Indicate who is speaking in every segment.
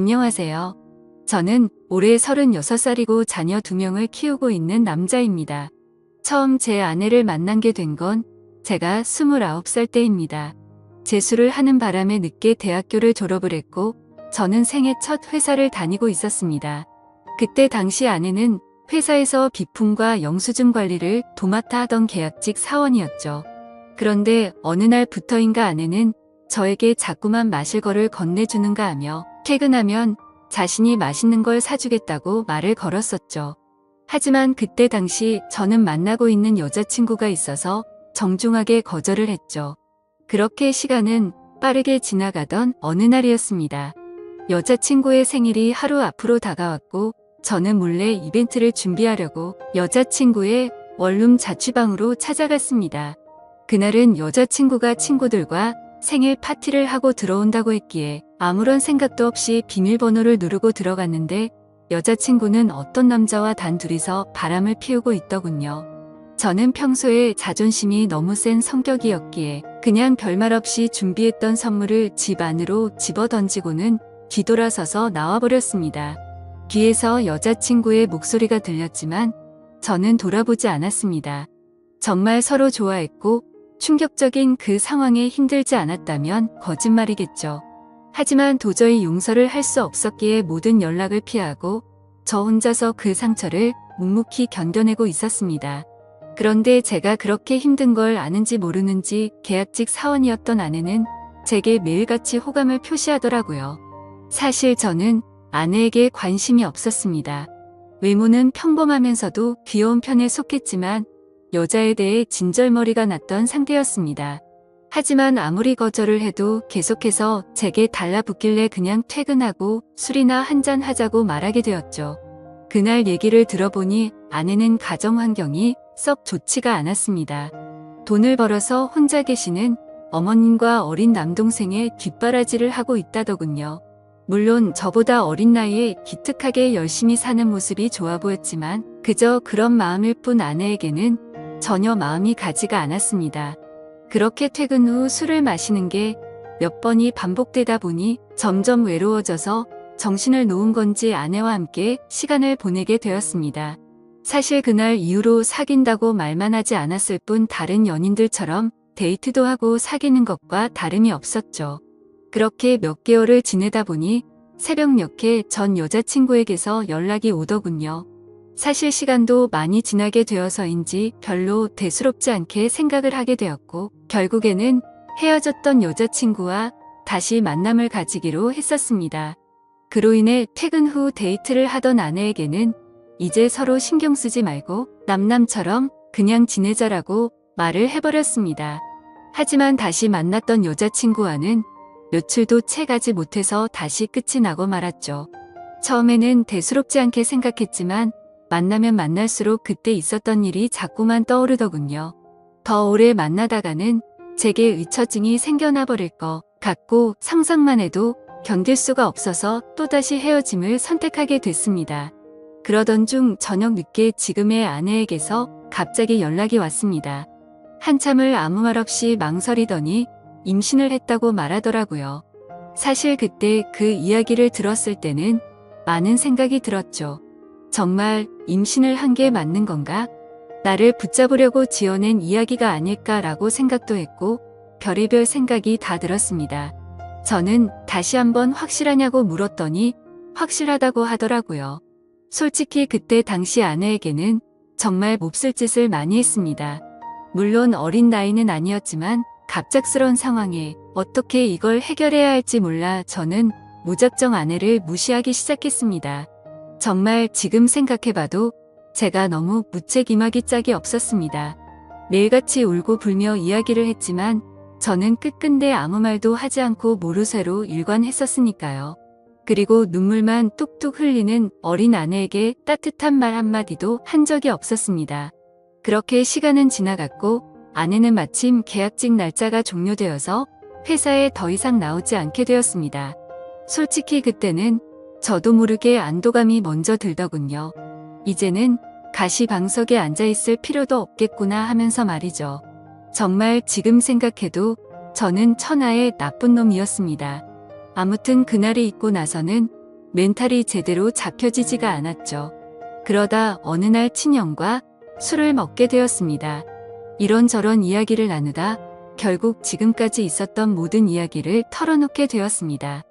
Speaker 1: 안녕하세요. 저는 올해 36살이고 자녀 2명을 키우고 있는 남자입니다. 처음 제 아내를 만나게 된 건 제가 29살 때입니다. 재수를 하는 바람에 늦게 대학교를 졸업을 했고 저는 생애 첫 회사를 다니고 있었습니다. 그때 당시 아내는 회사에서 비품과 영수증 관리를 도맡아 하던 계약직 사원이었죠. 그런데 어느 날부터인가 아내는 저에게 자꾸만 마실 거를 건네주는가 하며 퇴근하면 자신이 맛있는 걸 사주겠다고 말을 걸었었죠. 하지만 그때 당시 저는 만나고 있는 여자친구가 있어서 정중하게 거절을 했죠. 그렇게 시간은 빠르게 지나가던 어느 날이었습니다. 여자친구의 생일이 하루 앞으로 다가왔고 저는 몰래 이벤트를 준비하려고 여자친구의 원룸 자취방으로 찾아갔습니다. 그날은 여자친구가 친구들과 생일 파티를 하고 들어온다고 했기에 아무런 생각도 없이 비밀번호를 누르고 들어갔는데 여자친구는 어떤 남자와 단둘이서 바람을 피우고 있더군요. 저는 평소에 자존심이 너무 센 성격이었기에 그냥 별말 없이 준비했던 선물을 집 안으로 집어던지고는 뒤돌아서서 나와버렸습니다. 뒤에서 여자친구의 목소리가 들렸지만 저는 돌아보지 않았습니다. 정말 서로 좋아했고 충격적인 그 상황에 힘들지 않았다면 거짓말이겠죠. 하지만 도저히 용서를 할 수 없었기에 모든 연락을 피하고 저 혼자서 그 상처를 묵묵히 견뎌내고 있었습니다. 그런데 제가 그렇게 힘든 걸 아는지 모르는지 계약직 사원이었던 아내는 제게 매일같이 호감을 표시하더라고요. 사실 저는 아내에게 관심이 없었습니다. 외모는 평범하면서도 귀여운 편에 속했지만 여자에 대해 진절머리가 났던 상태였습니다. 하지만 아무리 거절을 해도 계속해서 제게 달라붙길래 그냥 퇴근하고 술이나 한잔 하자고 말하게 되었죠. 그날 얘기를 들어보니 아내는 가정 환경이 썩 좋지가 않았습니다. 돈을 벌어서 혼자 계시는 어머님과 어린 남동생의 뒷바라지를 하고 있다더군요. 물론 저보다 어린 나이에 기특하게 열심히 사는 모습이 좋아 보였지만 그저 그런 마음일 뿐 아내에게는 전혀 마음이 가지가 않았습니다. 그렇게 퇴근 후 술을 마시는 게 몇 번이 반복되다 보니 점점 외로워져서 정신을 놓은 건지 아내와 함께 시간을 보내게 되었습니다. 사실 그날 이후로 사귄다고 말만 하지 않았을 뿐 다른 연인들처럼 데이트도 하고 사귀는 것과 다름이 없었죠. 그렇게 몇 개월을 지내다 보니 새벽녘에 전 여자친구에게서 연락이 오더군요. 사실 시간도 많이 지나게 되어서인지 별로 대수롭지 않게 생각을 하게 되었고 결국에는 헤어졌던 여자친구와 다시 만남을 가지기로 했었습니다. 그로 인해 퇴근 후 데이트를 하던 아내에게는 이제 서로 신경 쓰지 말고 남남처럼 그냥 지내자라고 말을 해버렸습니다. 하지만 다시 만났던 여자친구와는 며칠도 채 가지 못해서 다시 끝이 나고 말았죠. 처음에는 대수롭지 않게 생각했지만 만나면 만날수록 그때 있었던 일이 자꾸만 떠오르더군요. 더 오래 만나다가는 제게 의처증이 생겨나 버릴 것 같고 상상만 해도 견딜 수가 없어서 또다시 헤어짐을 선택하게 됐습니다. 그러던 중 저녁 늦게 지금의 아내에게서 갑자기 연락이 왔습니다. 한참을 아무 말 없이 망설이더니 임신을 했다고 말하더라고요. 사실 그때 그 이야기를 들었을 때는 많은 생각이 들었죠. 정말 임신을 한 게 맞는 건가? 나를 붙잡으려고 지어낸 이야기가 아닐까라고 생각도 했고 별의별 생각이 다 들었습니다. 저는 다시 한번 확실하냐고 물었더니 확실하다고 하더라고요. 솔직히 그때 당시 아내에게는 정말 몹쓸 짓을 많이 했습니다. 물론 어린 나이는 아니었지만 갑작스러운 상황에 어떻게 이걸 해결해야 할지 몰라 저는 무작정 아내를 무시하기 시작했습니다. 정말 지금 생각해봐도 제가 너무 무책임하기 짝이 없었습니다. 매일같이 울고 불며 이야기를 했지만 저는 끝끝내 아무 말도 하지 않고 모르쇠로 일관했었으니까요. 그리고 눈물만 뚝뚝 흘리는 어린 아내에게 따뜻한 말 한마디도 한 적이 없었습니다. 그렇게 시간은 지나갔고 아내는 마침 계약직 날짜가 종료되어서 회사에 더 이상 나오지 않게 되었습니다. 솔직히 그때는 저도 모르게 안도감이 먼저 들더군요. 이제는 가시방석에 앉아있을 필요도 없겠구나 하면서 말이죠. 정말 지금 생각해도 저는 천하의 나쁜 놈이었습니다. 아무튼 그날이 있고 나서는 멘탈이 제대로 잡혀지지가 않았죠. 그러다 어느 날 친형과 술을 먹게 되었습니다. 이런저런 이야기를 나누다 결국 지금까지 있었던 모든 이야기를 털어놓게 되었습니다.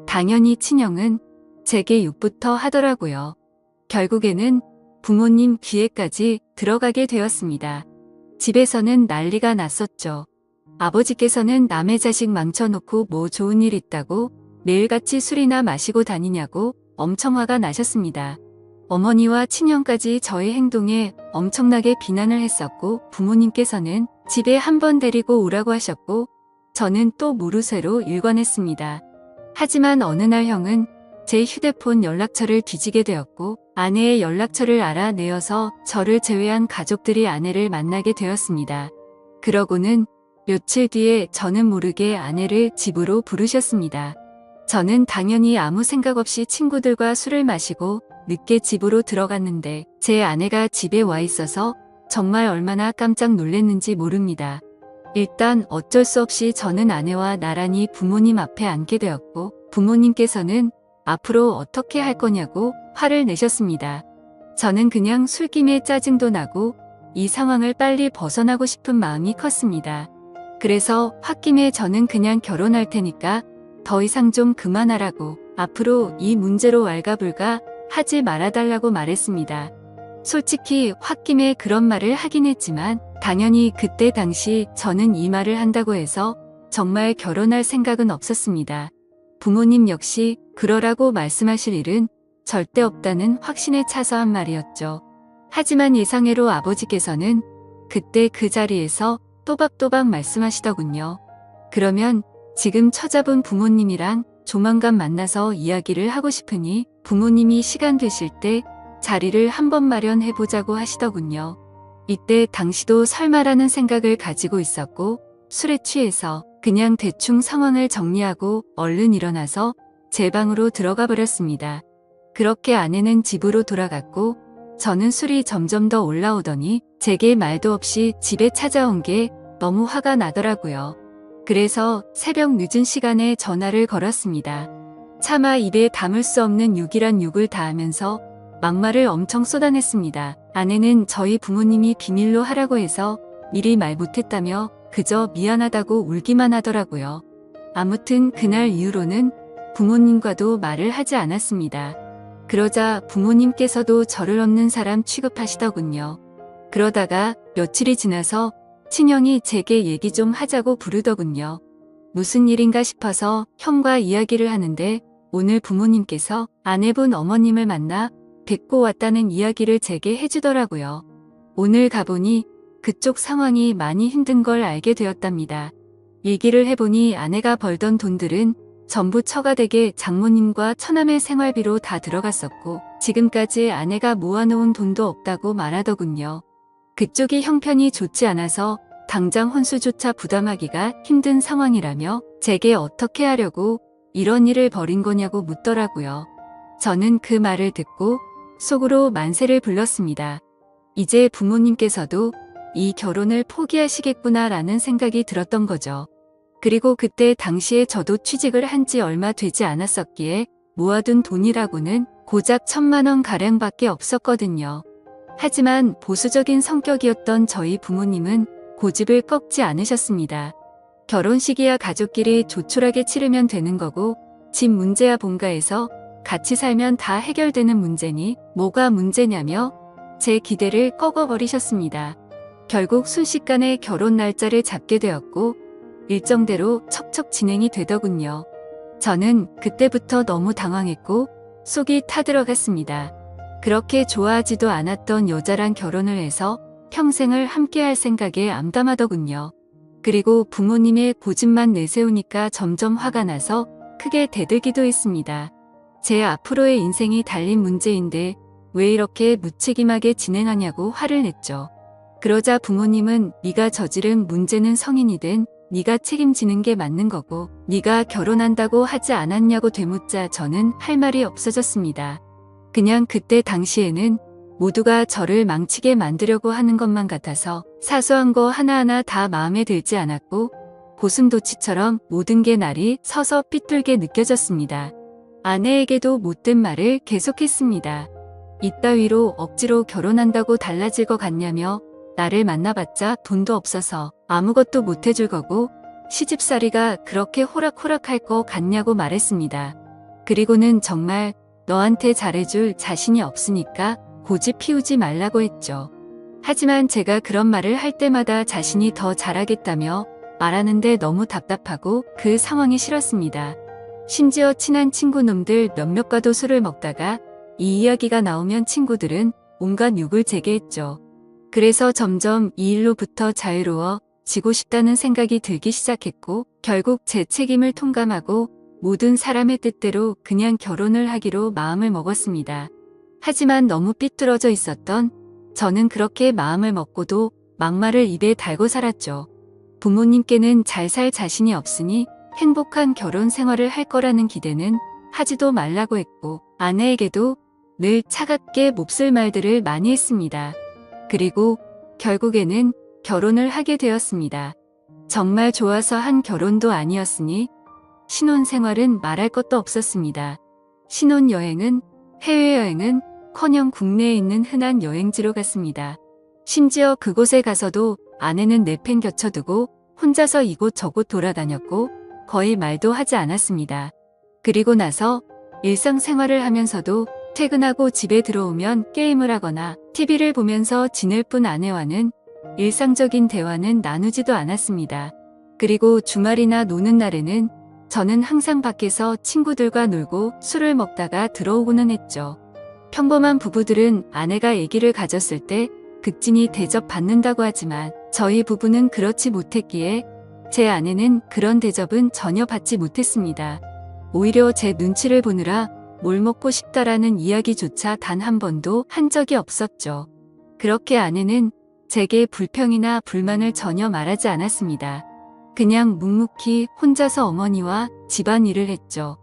Speaker 1: 당연히 친형은 제게 욕부터 하더라고요. 결국에는 부모님 귀에까지 들어가게 되었습니다. 집에서는 난리가 났었죠. 아버지께서는 남의 자식 망쳐놓고 뭐 좋은 일 있다고 매일같이 술이나 마시고 다니냐고 엄청 화가 나셨습니다. 어머니와 친형까지 저의 행동에 엄청나게 비난을 했었고 부모님께서는 집에 한번 데리고 오라고 하셨고 저는 또 무르쇠로 일관했습니다. 하지만 어느 날 형은 제 휴대폰 연락처를 뒤지게 되었고 아내의 연락처를 알아내어서 저를 제외한 가족들이 아내를 만나게 되었습니다. 그러고는 며칠 뒤에 저는 모르게 아내를 집으로 부르셨습니다. 저는 당연히 아무 생각 없이 친구들과 술을 마시고 늦게 집으로 들어갔는데 제 아내가 집에 와 있어서 정말 얼마나 깜짝 놀랐는지 모릅니다. 일단 어쩔 수 없이 저는 아내와 나란히 부모님 앞에 앉게 되었고 부모님께서는 앞으로 어떻게 할 거냐고 화를 내셨습니다. 저는 그냥 술김에 짜증도 나고 이 상황을 빨리 벗어나고 싶은 마음이 컸습니다. 그래서 홧김에 저는 그냥 결혼할 테니까 더 이상 좀 그만하라고 앞으로 이 문제로 왈가불가 하지 말아달라고 말했습니다. 솔직히 홧김에 그런 말을 하긴 했지만 당연히 그때 당시 저는 이 말을 한다고 해서 정말 결혼할 생각은 없었습니다. 부모님 역시 그러라고 말씀하실 일은 절대 없다는 확신에 차서 한 말이었죠. 하지만 예상외로 아버지께서는 그때 그 자리에서 또박또박 말씀하시더군요. 그러면 지금 처잡은 부모님이랑 조만간 만나서 이야기를 하고 싶으니 부모님이 시간 되실 때 자리를 한번 마련해보자고 하시더군요. 이때 당시도 설마라는 생각을 가지고 있었고 술에 취해서 그냥 대충 상황을 정리하고 얼른 일어나서 제 방으로 들어가 버렸습니다. 그렇게 아내는 집으로 돌아갔고 저는 술이 점점 더 올라오더니 제게 말도 없이 집에 찾아온 게 너무 화가 나더라고요. 그래서 새벽 늦은 시간에 전화를 걸었습니다. 차마 입에 담을 수 없는 욕이란 욕을 다하면서 막말을 엄청 쏟아냈습니다. 아내는 저희 부모님이 비밀로 하라고 해서 미리 말 못했다며 그저 미안하다고 울기만 하더라고요. 아무튼 그날 이후로는 부모님과도 말을 하지 않았습니다. 그러자 부모님께서도 저를 없는 사람 취급하시더군요. 그러다가 며칠이 지나서 친형이 제게 얘기 좀 하자고 부르더군요. 무슨 일인가 싶어서 형과 이야기를 하는데 오늘 부모님께서 아내분 어머님을 만나 뵙고 왔다는 이야기를 제게 해주더라고요. 오늘 가보니 그쪽 상황이 많이 힘든 걸 알게 되었답니다. 얘기를 해보니 아내가 벌던 돈들은 전부 처가댁에 장모님과 처남의 생활비로 다 들어갔었고 지금까지 아내가 모아놓은 돈도 없다고 말하더군요. 그쪽이 형편이 좋지 않아서 당장 혼수조차 부담하기가 힘든 상황이라며 제게 어떻게 하려고 이런 일을 벌인 거냐고 묻더라고요. 저는 그 말을 듣고 속으로 만세를 불렀습니다. 이제 부모님께서도 이 결혼을 포기하시겠구나라는 생각이 들었던 거죠. 그리고 그때 당시에 저도 취직을 한 지 얼마 되지 않았었기에 모아둔 돈이라고는 고작 1,000만 원 가량밖에 없었거든요. 하지만 보수적인 성격이었던 저희 부모님은 고집을 꺾지 않으셨습니다. 결혼식이야 가족끼리 조촐하게 치르면 되는 거고 집 문제야 본가에서 같이 살면 다 해결되는 문제니 뭐가 문제냐며 제 기대를 꺾어버리셨습니다. 결국 순식간에 결혼 날짜를 잡게 되었고 일정대로 척척 진행이 되더군요. 저는 그때부터 너무 당황했고 속이 타들어갔습니다. 그렇게 좋아하지도 않았던 여자랑 결혼을 해서 평생을 함께할 생각에 암담하더군요. 그리고 부모님의 고집만 내세우니까 점점 화가 나서 크게 대들기도 했습니다. 제 앞으로의 인생이 달린 문제인데 왜 이렇게 무책임하게 진행하냐고 화를 냈죠. 그러자 부모님은 네가 저지른 문제는 성인이 된 네가 책임지는 게 맞는 거고 네가 결혼한다고 하지 않았냐고 되묻자 저는 할 말이 없어졌습니다. 그냥 그때 당시에는 모두가 저를 망치게 만들려고 하는 것만 같아서 사소한 거 하나하나 다 마음에 들지 않았고 고슴도치처럼 모든 게 날이 서서 삐뚤게 느껴졌습니다. 아내에게도 못된 말을 계속했습니다. 이따위로 억지로 결혼한다고 달라질 것 같냐며 나를 만나봤자 돈도 없어서 아무것도 못 해줄 거고 시집살이가 그렇게 호락호락할 것 같냐고 말했습니다. 그리고는 정말 너한테 잘해줄 자신이 없으니까 고집 피우지 말라고 했죠. 하지만 제가 그런 말을 할 때마다 자신이 더 잘하겠다며 말하는데 너무 답답하고 그 상황이 싫었습니다. 심지어 친한 친구 놈들 몇몇과도 술을 먹다가 이 이야기가 나오면 친구들은 온갖 욕을 제게 했죠. 그래서 점점 이 일로부터 자유로워지고 싶다는 생각이 들기 시작했고 결국 제 책임을 통감하고 모든 사람의 뜻대로 그냥 결혼을 하기로 마음을 먹었습니다. 하지만 너무 삐뚤어져 있었던 저는 그렇게 마음을 먹고도 막말을 입에 달고 살았죠. 부모님께는 잘 살 자신이 없으니 행복한 결혼 생활을 할 거라는 기대는 하지도 말라고 했고 아내에게도 늘 차갑게 몹쓸 말들을 많이 했습니다. 그리고 결국에는 결혼을 하게 되었습니다. 정말 좋아서 한 결혼도 아니었으니 신혼생활은 말할 것도 없었습니다. 신혼여행은 해외여행은 커녕 국내에 있는 흔한 여행지로 갔습니다. 심지어 그곳에 가서도 아내는 내팽 겹쳐두고 혼자서 이곳저곳 돌아다녔고 거의 말도 하지 않았습니다. 그리고 나서 일상생활을 하면서도 퇴근하고 집에 들어오면 게임을 하거나 TV를 보면서 지낼 뿐 아내와는 일상적인 대화는 나누지도 않았습니다. 그리고 주말이나 노는 날에는 저는 항상 밖에서 친구들과 놀고 술을 먹다가 들어오고는 했죠. 평범한 부부들은 아내가 아기를 가졌을 때 극진히 대접받는다고 하지만 저희 부부는 그렇지 못했기에 제 아내는 그런 대접은 전혀 받지 못했습니다. 오히려 제 눈치를 보느라 뭘 먹고 싶다라는 이야기조차 단 한 번도 한 적이 없었죠. 그렇게 아내는 제게 불평이나 불만을 전혀 말하지 않았습니다. 그냥 묵묵히 혼자서 어머니와 집안일을 했죠.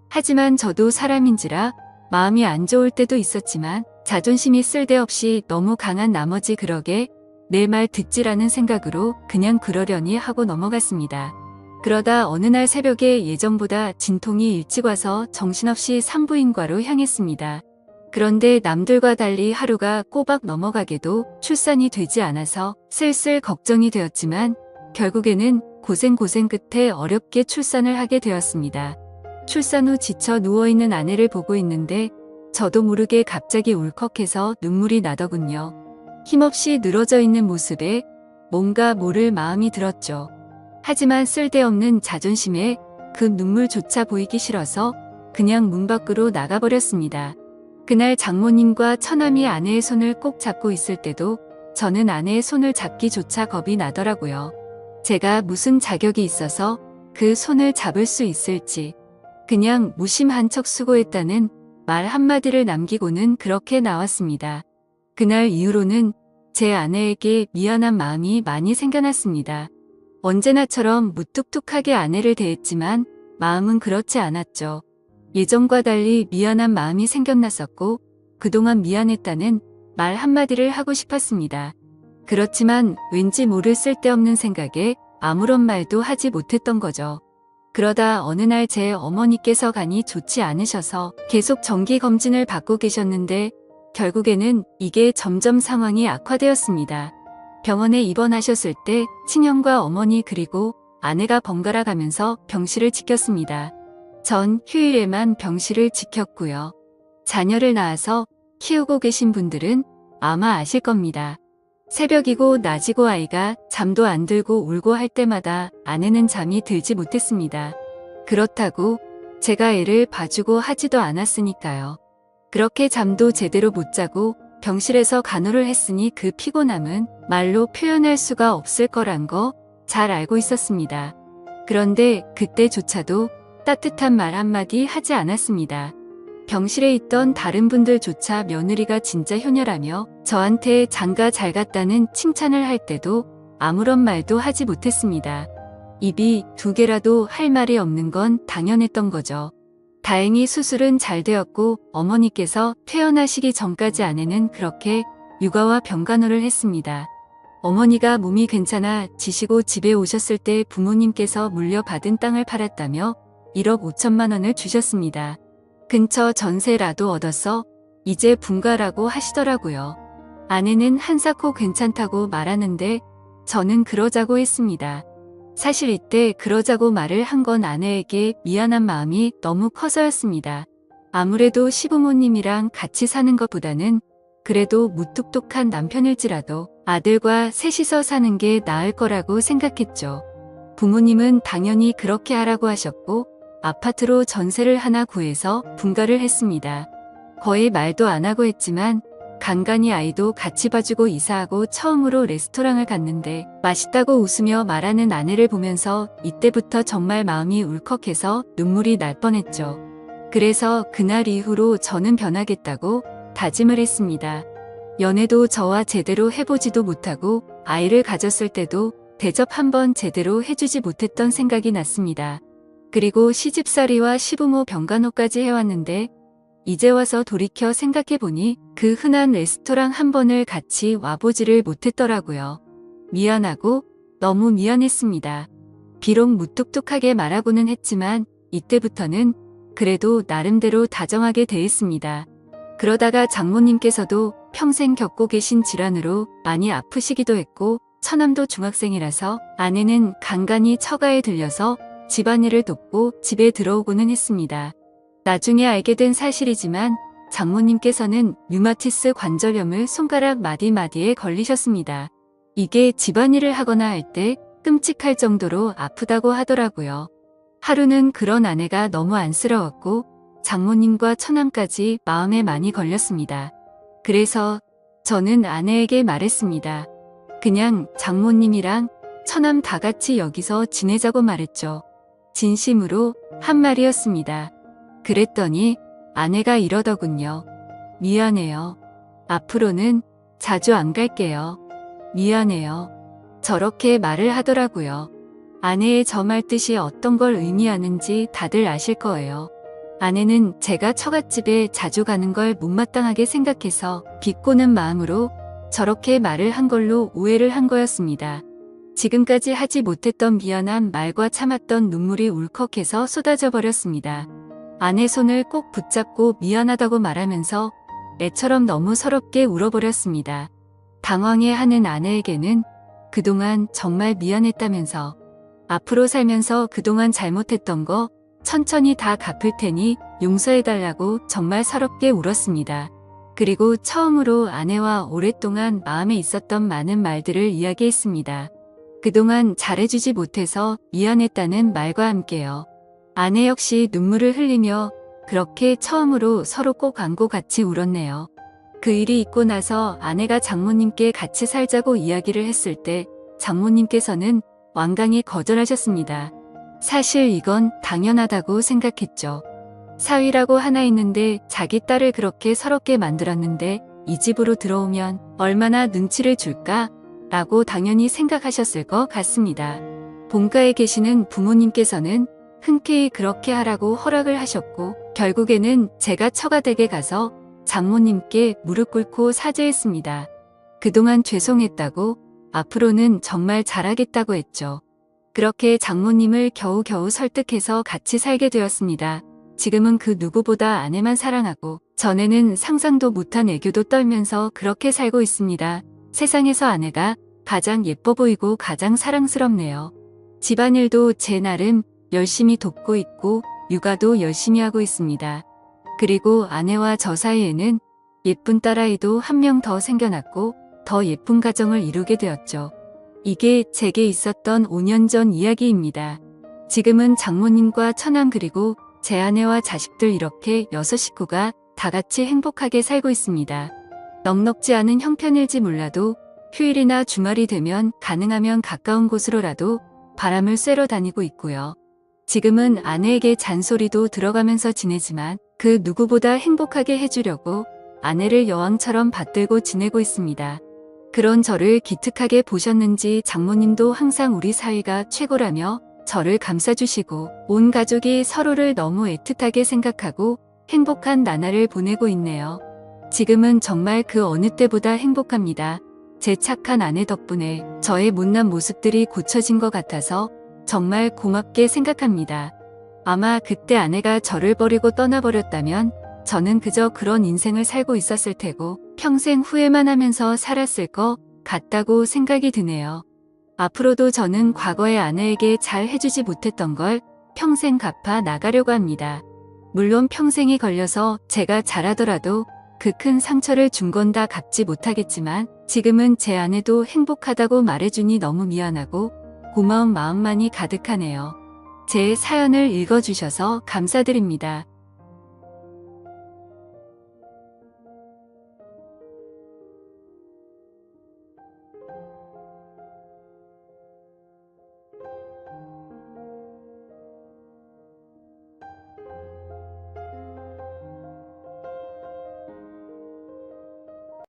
Speaker 1: 하지만 저도 사람인지라 마음이 안 좋을 때도 있었지만 자존심이 쓸데없이 너무 강한 나머지 그러게 내 말 듣지라는 생각으로 그냥 그러려니 하고 넘어갔습니다. 그러다 어느 날 새벽에 예정보다 진통이 일찍 와서 정신없이 산부인과로 향했습니다. 그런데 남들과 달리 하루가 꼬박 넘어가게도 출산이 되지 않아서 슬슬 걱정이 되었지만 결국에는 고생 끝에 어렵게 출산을 하게 되었습니다. 출산 후 지쳐 누워있는 아내를 보고 있는데 저도 모르게 갑자기 울컥해서 눈물이 나더군요. 힘없이 늘어져 있는 모습에 뭔가 모를 마음이 들었죠. 하지만 쓸데없는 자존심에 그 눈물조차 보이기 싫어서 그냥 문 밖으로 나가버렸습니다. 그날 장모님과 처남이 아내의 손을 꼭 잡고 있을 때도 저는 아내의 손을 잡기조차 겁이 나더라고요. 제가 무슨 자격이 있어서 그 손을 잡을 수 있을지. 그냥 무심한 척 수고했다는 말 한마디를 남기고는 그렇게 나왔습니다. 그날 이후로는 제 아내에게 미안한 마음이 많이 생겨났습니다. 언제나처럼 무뚝뚝하게 아내를 대했지만 마음은 그렇지 않았죠. 예전과 달리 미안한 마음이 생겨났었고 그동안 미안했다는 말 한마디를 하고 싶었습니다. 그렇지만 왠지 모를 쓸데없는 생각에 아무런 말도 하지 못했던 거죠. 그러다 어느 날 제 어머니께서 간이 좋지 않으셔서 계속 정기검진을 받고 계셨는데 결국에는 이게 점점 상황이 악화되었습니다. 병원에 입원하셨을 때 친형과 어머니 그리고 아내가 번갈아 가면서 병실을 지켰습니다. 전 휴일에만 병실을 지켰고요. 자녀를 낳아서 키우고 계신 분들은 아마 아실 겁니다. 새벽이고 낮이고 아이가 잠도 안 들고 울고 할 때마다 아내는 잠이 들지 못했습니다. 그렇다고 제가 애를 봐주고 하지도 않았으니까요. 그렇게 잠도 제대로 못 자고 병실에서 간호를 했으니 그 피곤함은 말로 표현할 수가 없을 거란 거 잘 알고 있었습니다. 그런데 그때조차도 따뜻한 말 한마디 하지 않았습니다. 병실에 있던 다른 분들조차 며느리가 진짜 효녀라며 저한테 장가 잘 갔다는 칭찬을 할 때도 아무런 말도 하지 못했습니다. 입이 두 개라도 할 말이 없는 건 당연했던 거죠. 다행히 수술은 잘 되었고 어머니께서 퇴원하시기 전까지 아내는 그렇게 육아와 병간호를 했습니다. 어머니가 몸이 괜찮아지시고 집에 오셨을 때 부모님께서 물려받은 땅을 팔았다며 1억 5천만 원을 주셨습니다. 근처 전세라도 얻었어. 이제 분가라고 하시더라고요. 아내는 한사코 괜찮다고 말하는데 저는 그러자고 했습니다. 사실 이때 그러자고 말을 한 건 아내에게 미안한 마음이 너무 커서였습니다. 아무래도 시부모님이랑 같이 사는 것보다는 그래도 무뚝뚝한 남편일지라도 아들과 셋이서 사는 게 나을 거라고 생각했죠. 부모님은 당연히 그렇게 하라고 하셨고 아파트로 전세를 하나 구해서 분가를 했습니다. 거의 말도 안 하고 했지만 간간히 아이도 같이 봐주고 이사하고 처음으로 레스토랑을 갔는데 맛있다고 웃으며 말하는 아내를 보면서 이때부터 정말 마음이 울컥해서 눈물이 날 뻔했죠. 그래서 그날 이후로 저는 변하겠다고 다짐을 했습니다. 연애도 저와 제대로 해보지도 못하고 아이를 가졌을 때도 대접 한번 제대로 해주지 못했던 생각이 났습니다. 그리고 시집살이와 시부모 병간호까지 해왔는데 이제 와서 돌이켜 생각해보니 그 흔한 레스토랑 한 번을 같이 와보지를 못했더라고요. 미안하고 너무 미안했습니다. 비록 무뚝뚝하게 말하고는 했지만 이때부터는 그래도 나름대로 다정하게 대했습니다. 그러다가 장모님께서도 평생 겪고 계신 질환으로 많이 아프시기도 했고 처남도 중학생이라서 아내는 간간히 처가에 들려서 집안일을 돕고 집에 들어오고는 했습니다. 나중에 알게 된 사실이지만 장모님께서는 류마티스 관절염을 손가락 마디마디에 걸리셨습니다. 이게 집안일을 하거나 할 때 끔찍할 정도로 아프다고 하더라고요. 하루는 그런 아내가 너무 안쓰러웠고 장모님과 처남까지 마음에 많이 걸렸습니다. 그래서 저는 아내에게 말했습니다. 그냥 장모님이랑 처남 다 같이 여기서 지내자고 말했죠. 진심으로 한 말이었습니다. 그랬더니 아내가 이러더군요. 미안해요. 앞으로는 자주 안 갈게요. 미안해요. 저렇게 말을 하더라고요. 아내의 저 말 뜻이 어떤 걸 의미하는지 다들 아실 거예요. 아내는 제가 처갓집에 자주 가는 걸 못마땅하게 생각해서 비꼬는 마음으로 저렇게 말을 한 걸로 오해를 한 거였습니다. 지금까지 하지 못했던 미안한 말과 참았던 눈물이 울컥해서 쏟아져 버렸습니다. 아내 손을 꼭 붙잡고 미안하다고 말하면서 애처럼 너무 서럽게 울어버렸습니다. 당황해하는 아내에게는 그동안 정말 미안했다면서 앞으로 살면서 그동안 잘못했던 거 천천히 다 갚을 테니 용서해달라고 정말 서럽게 울었습니다. 그리고 처음으로 아내와 오랫동안 마음에 있었던 많은 말들을 이야기했습니다. 그동안 잘해주지 못해서 미안했다는 말과 함께요. 아내 역시 눈물을 흘리며 그렇게 처음으로 서로 꼭 안고 같이 울었네요. 그 일이 있고 나서 아내가 장모님께 같이 살자고 이야기를 했을 때 장모님께서는 완강히 거절하셨습니다. 사실 이건 당연하다고 생각했죠. 사위라고 하나 있는데 자기 딸을 그렇게 서럽게 만들었는데 이 집으로 들어오면 얼마나 눈치를 줄까? 라고 당연히 생각하셨을 것 같습니다. 본가에 계시는 부모님께서는 흔쾌히 그렇게 하라고 허락을 하셨고 결국에는 제가 처가댁에 가서 장모님께 무릎 꿇고 사죄했습니다. 그동안 죄송했다고 앞으로는 정말 잘하겠다고 했죠. 그렇게 장모님을 겨우겨우 설득해서 같이 살게 되었습니다. 지금은 그 누구보다 아내만 사랑하고 전에는 상상도 못한 애교도 떨면서 그렇게 살고 있습니다. 세상에서 아내가 가장 예뻐 보이고 가장 사랑스럽네요. 집안일도 제 나름 열심히 돕고 있고 육아도 열심히 하고 있습니다. 그리고 아내와 저 사이에는 예쁜 딸아이도 한 명 더 생겨났고 더 예쁜 가정을 이루게 되었죠. 이게 제게 있었던 5년 전 이야기입니다. 지금은 장모님과 처남 그리고 제 아내와 자식들 이렇게 6식구가 다 같이 행복하게 살고 있습니다. 넉넉지 않은 형편일지 몰라도 휴일이나 주말이 되면 가능하면 가까운 곳으로라도 바람을 쐬러 다니고 있고요. 지금은 아내에게 잔소리도 들어가면서 지내지만 그 누구보다 행복하게 해주려고 아내를 여왕처럼 받들고 지내고 있습니다. 그런 저를 기특하게 보셨는지 장모님도 항상 우리 사위가 최고라며 저를 감싸주시고 온 가족이 서로를 너무 애틋하게 생각하고 행복한 나날을 보내고 있네요. 지금은 정말 그 어느 때보다 행복합니다. 제 착한 아내 덕분에 저의 못난 모습들이 고쳐진 것 같아서 정말 고맙게 생각합니다. 아마 그때 아내가 저를 버리고 떠나버렸다면 저는 그저 그런 인생을 살고 있었을 테고 평생 후회만 하면서 살았을 것 같다고 생각이 드네요. 앞으로도 저는 과거의 아내에게 잘 해주지 못했던 걸 평생 갚아 나가려고 합니다. 물론 평생이 걸려서 제가 잘하더라도 그 큰 상처를 준 건 다 갚지 못하겠지만 지금은 제 아내도 행복하다고 말해주니 너무 미안하고 고마운 마음만이 가득하네요. 제 사연을 읽어주셔서 감사드립니다.